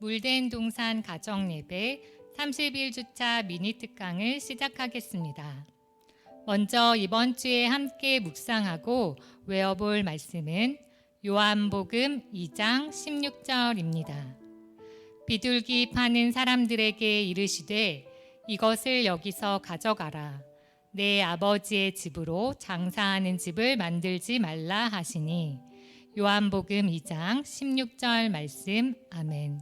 물된 동산 가정예배 31주차 미니 특강을 시작하겠습니다. 먼저 이번 주에 함께 묵상하고 외워볼 말씀은 요한복음 2장 16절입니다. 비둘기 파는 사람들에게 이르시되 이것을 여기서 가져가라. 내 아버지의 집으로 장사하는 집을 만들지 말라 하시니. 요한복음 2장 16절 말씀. 아멘.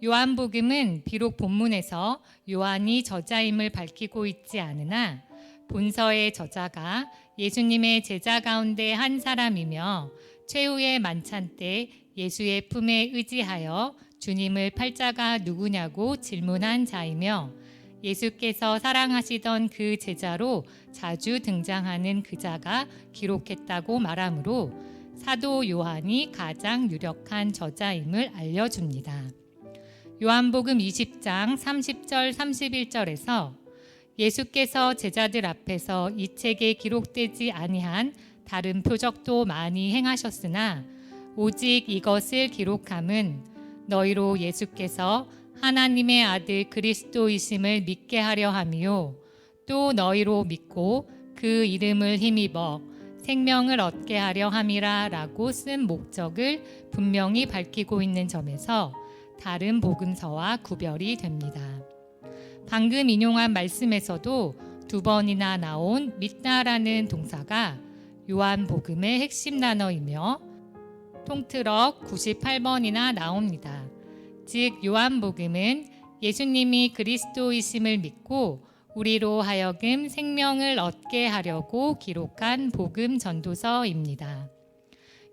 요한복음은 비록 본문에서 요한이 저자임을 밝히고 있지 않으나 본서의 저자가 예수님의 제자 가운데 한 사람이며 최후의 만찬 때 예수의 품에 의지하여 주님을 팔자가 누구냐고 질문한 자이며 예수께서 사랑하시던 그 제자로 자주 등장하는 그 자가 기록했다고 말하므로 사도 요한이 가장 유력한 저자임을 알려줍니다. 요한복음 20장 30절 31절에서 예수께서 제자들 앞에서 이 책에 기록되지 아니한 다른 표적도 많이 행하셨으나 오직 이것을 기록함은 너희로 예수께서 하나님의 아들 그리스도이심을 믿게 하려 함이요 또 너희로 믿고 그 이름을 힘입어 생명을 얻게 하려 함이라 라고 쓴 목적을 분명히 밝히고 있는 점에서 다른 복음서와 구별이 됩니다. 방금 인용한 말씀에서도 두 번이나 나온 믿다라는 동사가 요한복음의 핵심 단어이며 통틀어 98번이나 나옵니다. 즉 요한복음은 예수님이 그리스도이심을 믿고 우리로 하여금 생명을 얻게 하려고 기록한 복음 전도서입니다.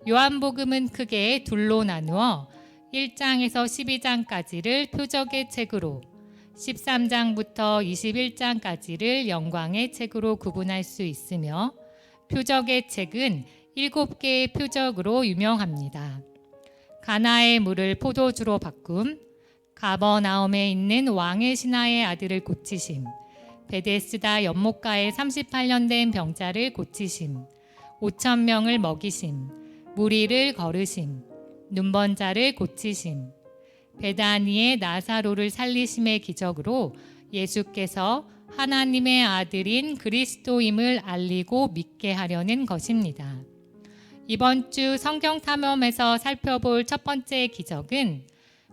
요한복음은 크게 둘로 나누어 1장에서 12장까지를 표적의 책으로 13장부터 21장까지를 영광의 책으로 구분할 수 있으며 표적의 책은 7개의 표적으로 유명합니다. 가나의 물을 포도주로 바꿈, 가버나움에 있는 왕의 신하의 아들을 고치심, 베데스다 연못가에 38년 된 병자를 고치심, 5,000명을 먹이심, 무리를 거르심, 눈먼 자를 고치심, 베다니의 나사로를 살리심의 기적으로 예수께서 하나님의 아들인 그리스도임을 알리고 믿게 하려는 것입니다. 이번 주 성경 탐험에서 살펴볼 첫 번째 기적은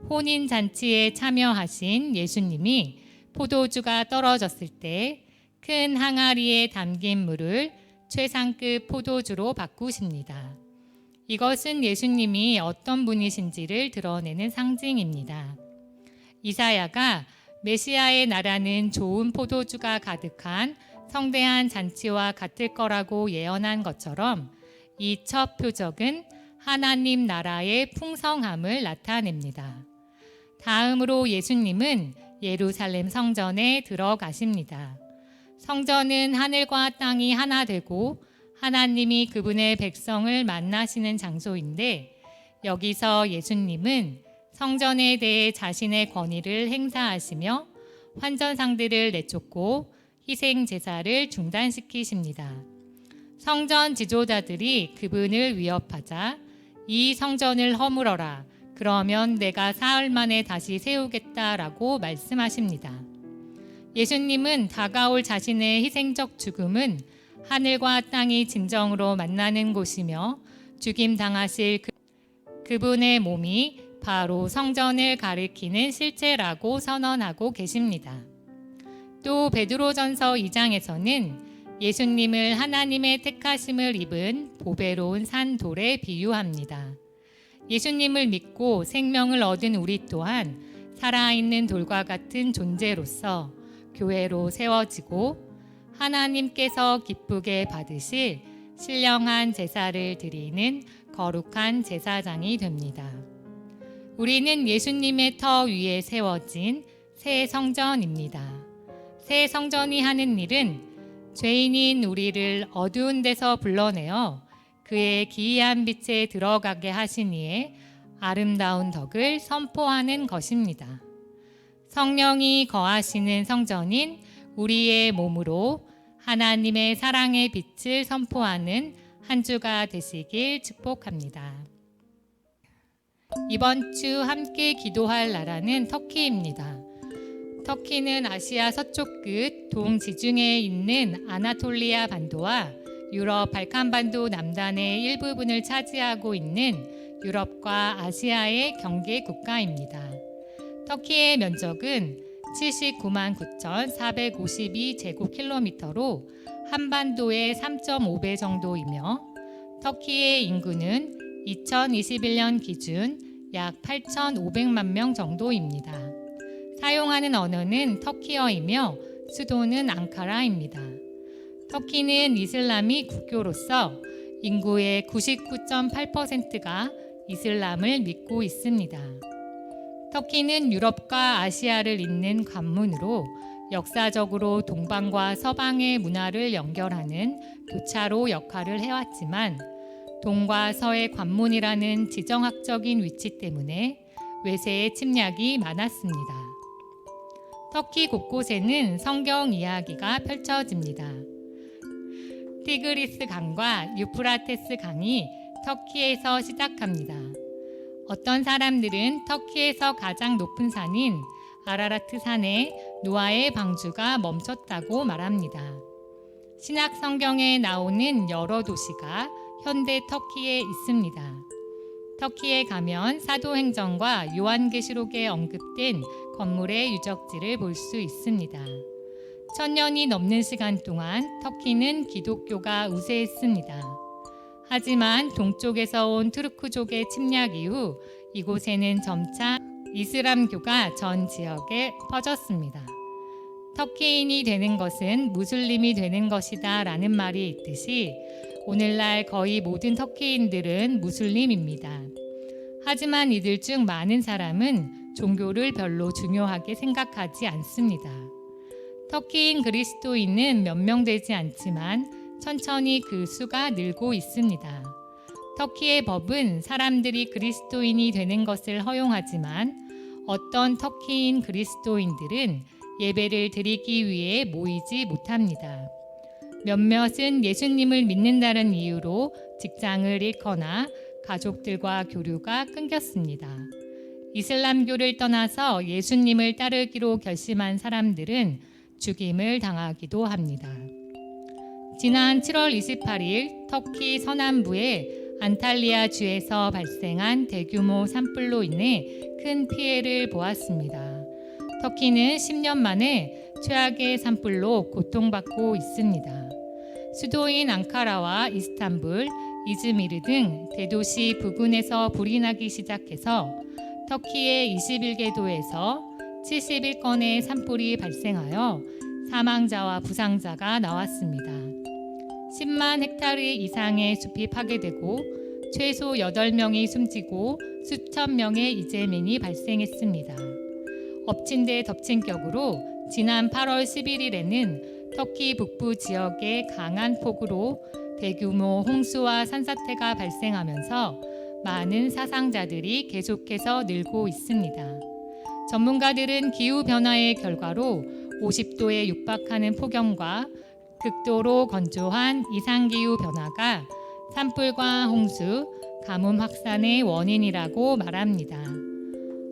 혼인잔치에 참여하신 예수님이 포도주가 떨어졌을 때 큰 항아리에 담긴 물을 최상급 포도주로 바꾸십니다. 이것은 예수님이 어떤 분이신지를 드러내는 상징입니다. 이사야가 메시아의 나라는 좋은 포도주가 가득한 성대한 잔치와 같을 거라고 예언한 것처럼 이 첫 표적은 하나님 나라의 풍성함을 나타냅니다. 다음으로 예수님은 예루살렘 성전에 들어가십니다. 성전은 하늘과 땅이 하나 되고 하나님이 그분의 백성을 만나시는 장소인데 여기서 예수님은 성전에 대해 자신의 권위를 행사하시며 환전상들을 내쫓고 희생 제사를 중단시키십니다. 성전 지도자들이 그분을 위협하자 이 성전을 허물어라. 그러면 내가 사흘 만에 다시 세우겠다라고 말씀하십니다. 예수님은 다가올 자신의 희생적 죽음은 하늘과 땅이 진정으로 만나는 곳이며 죽임 당하실 그분의 몸이 바로 성전을 가리키는 실체라고 선언하고 계십니다. 또 베드로전서 2장에서는 예수님을 하나님의 택하심을 입은 보배로운 산돌에 비유합니다. 예수님을 믿고 생명을 얻은 우리 또한 살아있는 돌과 같은 존재로서 교회로 세워지고 하나님께서 기쁘게 받으실 신령한 제사를 드리는 거룩한 제사장이 됩니다. 우리는 예수님의 터 위에 세워진 새 성전입니다. 새 성전이 하는 일은 죄인인 우리를 어두운 데서 불러내어 그의 기이한 빛에 들어가게 하시니에 아름다운 덕을 선포하는 것입니다. 성령이 거하시는 성전인 우리의 몸으로 하나님의 사랑의 빛을 선포하는 한 주가 되시길 축복합니다. 이번 주 함께 기도할 나라는 터키입니다. 터키는 아시아 서쪽 끝 동지중해에 있는 아나톨리아 반도와 유럽 발칸반도 남단의 일부분을 차지하고 있는 유럽과 아시아의 경계 국가입니다. 터키의 면적은 79만 9,452 제곱킬로미터로 한반도의 3.5배 정도이며 터키의 인구는 2021년 기준 약 8,500만 명 정도입니다. 사용하는 언어는 터키어이며 수도는 앙카라입니다. 터키는 이슬람이 국교로서 인구의 99.8%가 이슬람을 믿고 있습니다. 터키는 유럽과 아시아를 잇는 관문으로 역사적으로 동방과 서방의 문화를 연결하는 교차로 역할을 해왔지만 동과 서의 관문이라는 지정학적인 위치 때문에 외세의 침략이 많았습니다. 터키 곳곳에는 성경 이야기가 펼쳐집니다. 티그리스 강과 유프라테스 강이 터키에서 시작합니다. 어떤 사람들은 터키에서 가장 높은 산인 아라라트 산에 노아의 방주가 멈췄다고 말합니다. 신약 성경에 나오는 여러 도시가 현대 터키에 있습니다. 터키에 가면 사도행전과 요한계시록에 언급된 건물의 유적지를 볼 수 있습니다. 1000년이 넘는 시간 동안 터키는 기독교가 우세했습니다. 하지만 동쪽에서 온 투르크족의 침략 이후 이곳에는 점차 이슬람교가 전 지역에 퍼졌습니다. 터키인이 되는 것은 무슬림이 되는 것이다 라는 말이 있듯이 오늘날 거의 모든 터키인들은 무슬림입니다. 하지만 이들 중 많은 사람은 종교를 별로 중요하게 생각하지 않습니다. 터키인 그리스도인은 몇 명 되지 않지만 천천히 그 수가 늘고 있습니다. 터키의 법은 사람들이 그리스도인이 되는 것을 허용하지만 어떤 터키인 그리스도인들은 예배를 드리기 위해 모이지 못합니다. 몇몇은 예수님을 믿는다는 이유로 직장을 잃거나 가족들과 교류가 끊겼습니다. 이슬람교를 떠나서 예수님을 따르기로 결심한 사람들은 죽임을 당하기도 합니다. 지난 7월 28일 터키 서남부의 안탈리아 주에서 발생한 대규모 산불로 인해 큰 피해를 보았습니다. 터키는 10년 만에 최악의 산불로 고통받고 있습니다. 수도인 앙카라와 이스탄불, 이즈미르 등 대도시 부근에서 불이 나기 시작해서 터키의 21개 도에서 71건의 산불이 발생하여 사망자와 부상자가 나왔습니다. 10만 헥타르 이상의 숲이 파괴되고 최소 8명이 숨지고 수천 명의 이재민이 발생했습니다. 엎친 데 덮친 격으로 지난 8월 11일에는 터키 북부 지역에 강한 폭우로 대규모 홍수와 산사태가 발생하면서 많은 사상자들이 계속해서 늘고 있습니다. 전문가들은 기후변화의 결과로 50도에 육박하는 폭염과 극도로 건조한 이상기후 변화가 산불과 홍수, 가뭄 확산의 원인이라고 말합니다.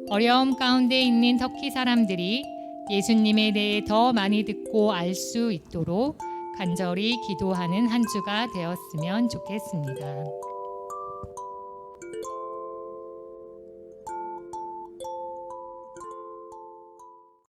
어려움 가운데 있는 터키 사람들이 예수님에 대해 더 많이 듣고 알 수 있도록 간절히 기도하는 한 주가 되었으면 좋겠습니다.